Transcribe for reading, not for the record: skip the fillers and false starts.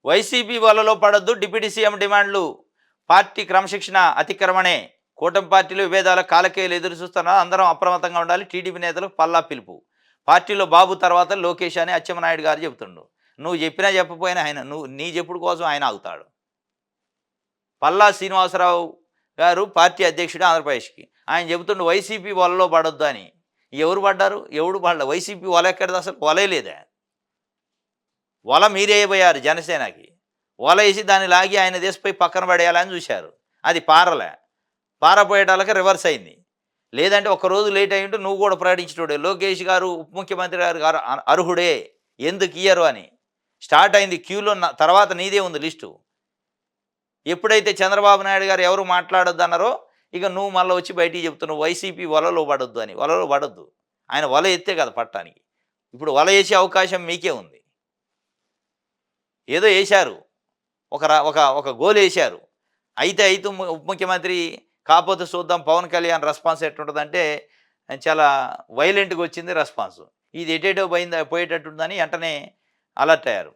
YCP వలలో పడొద్దు, deputy CM డిమాండ్లు. పార్టీ క్రమశిక్షణ అతిక్రమణే. కూటమి పార్టీలు విభేదాల కాలకేయులు ఎదురు చూస్తున్నారు, అందరం అప్రమత్తంగా ఉండాలి. టీడీపీ నేతలకు పల్లా పిలుపు. పార్టీలో బాబు తర్వాత లోకేష్ అని అచ్చెన్నాయుడు గారు చెబుతుండు. నువ్వు చెప్పినా చెప్పపోయినా ఆయన నీ చెప్పుడు కోసం ఆయన ఆగుతాడు. పల్లా శ్రీనివాసరావు గారు పార్టీ అధ్యక్షుడు ఆంధ్రప్రదేశ్కి. ఆయన చెబుతుండు వైసీపీ వలలో పడొద్దు అని. ఎవరు పడ్డారు? ఎవడు పడ్డా? వైసీపీ వల ఎక్కడది? అసలు వలే లేదా? వల మీరేయబోయారు జనసేనకి. వల వేసి దాన్ని లాగి ఆయన దేశపై పక్కన పడేయాలని చూశారు. అది పారలే. పారపోయేటాలకి రివర్స్ అయింది. లేదంటే ఒక్కరోజు లేట్ అయ్యింటే నువ్వు కూడా ప్రకటించేటోడే. లోకేష్ గారు ఉప ముఖ్యమంత్రి గారు అర్హుడే, ఎందుకు ఇయ్యరు అని. స్టార్ట్ అయింది క్యూలో. తర్వాత నీదే ఉంది లిస్టు. ఎప్పుడైతే చంద్రబాబు నాయుడు గారు ఎవరు మాట్లాడొద్దు అన్నారో, ఇక నువ్వు మళ్ళీ వచ్చి బయటికి చెప్తున్నావు వైసీపీ వలలో పడొద్దు అని. వలలో పడొద్దు. ఆయన వల ఎత్తే కదా పట్టడానికి. ఇప్పుడు వల వేసే అవకాశం మీకే ఉంది. ఏదో వేశారు, ఒక ఒక గోల్ వేశారు. అయితే ఉప ముఖ్యమంత్రి కాకపోతే చూద్దాం పవన్ కళ్యాణ్ రెస్పాన్స్ ఎట్టుంటుందంటే చాలా వైలెంట్గా వచ్చింది రెస్పాన్స్. ఇది ఎటేటో పోయేటట్టుందని వెంటనే అలర్ట్ అయ్యారు.